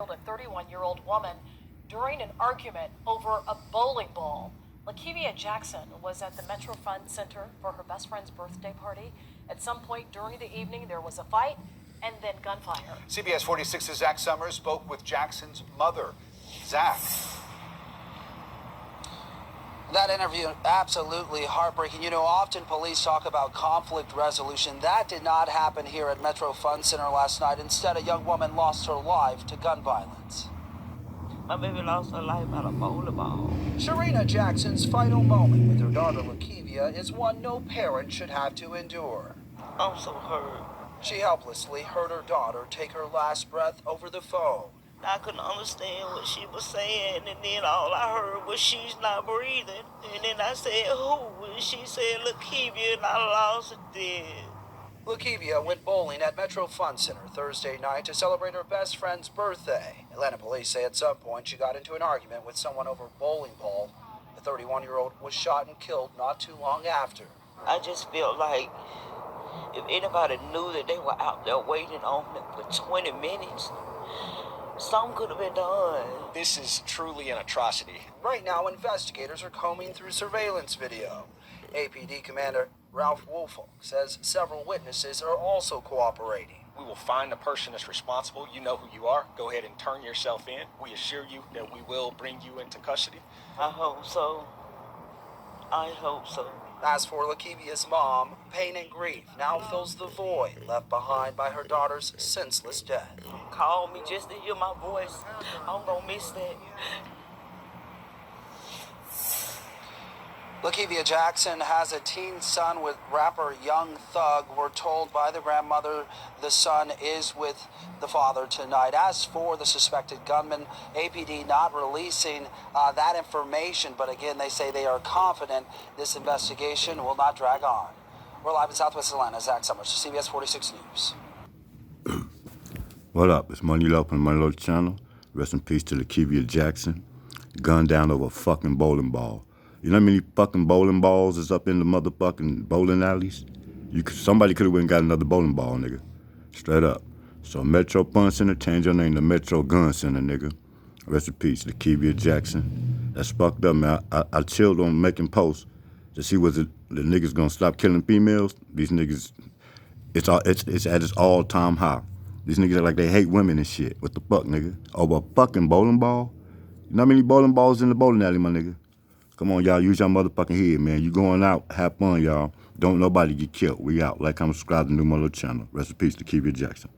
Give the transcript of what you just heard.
A 31-year-old woman during an argument over a bowling ball. Lakevia Jackson was at the Metro Fund Center for her best friend's birthday party. At some point during the evening, there was a fight and then gunfire. CBS 46's Zach Summers spoke with Jackson's mother. Zach. That interview, absolutely heartbreaking. You know, often police talk about conflict resolution. That did not happen here at Metro Fund Center last night. Instead, a young woman lost her life to gun violence. My baby lost her life by a bowling ball. Sharina Jackson's final moment with her daughter Lakevia is one no parent should have to endure. I'm so hurt. She helplessly heard her daughter take her last breath over the phone. I couldn't understand what she was saying, and then all I heard was she's not breathing. And then I said, who? And she said, Lakevia, and I lost it dead. Lakevia went bowling at Metro Fund Center Thursday night to celebrate her best friend's birthday. Atlanta police say at some point she got into an argument with someone over a bowling ball. The 31-year-old was shot and killed not too long after. I just felt like if anybody knew that they were out there waiting on them for 20 minutes, something could have been done. This is truly an atrocity. Right now, investigators are combing through surveillance video. APD Commander Ralph Woolfolk says several witnesses are also cooperating. We will find the person that's responsible. You know who you are. Go ahead and turn yourself in. We assure you that we will bring you into custody. I hope so. I hope so. As for Lakevia's mom, pain and grief now fills the void left behind by her daughter's senseless death. Call me just to hear my voice. I'm gonna miss that. Lakevia Jackson has a teen son with rapper Young Thug. We're told by the grandmother the son is with the father tonight. As for the suspected gunman, APD not releasing that information, but again, they say they are confident this investigation will not drag on. We're live in Southwest Atlanta. Zach Summers, CBS 46 News. What up? It's Money Lope on Money Lope channel. Rest in peace to Lakevia Jackson. Gunned down over a fucking bowling ball. You know how many fucking bowling balls is up in the motherfucking bowling alleys? Somebody could have went and got another bowling ball, nigga. Straight up. So Metro Fund Center, change your name to Metro Gun Center, nigga. Rest in peace, Lakevia Jackson. That's fucked up, man. I chilled on making posts to see was it the niggas gonna stop killing females. These niggas, it's at its all-time high. These niggas act like they hate women and shit. What the fuck, nigga? Over a fucking bowling ball? You know how many bowling balls in the bowling alley, my nigga? Come on, y'all, use your motherfucking head, man. You going out, have fun, y'all. Don't nobody get killed. We out. Like, comment, subscribe to the new Mother channel. Rest in peace to Lakevia Jackson.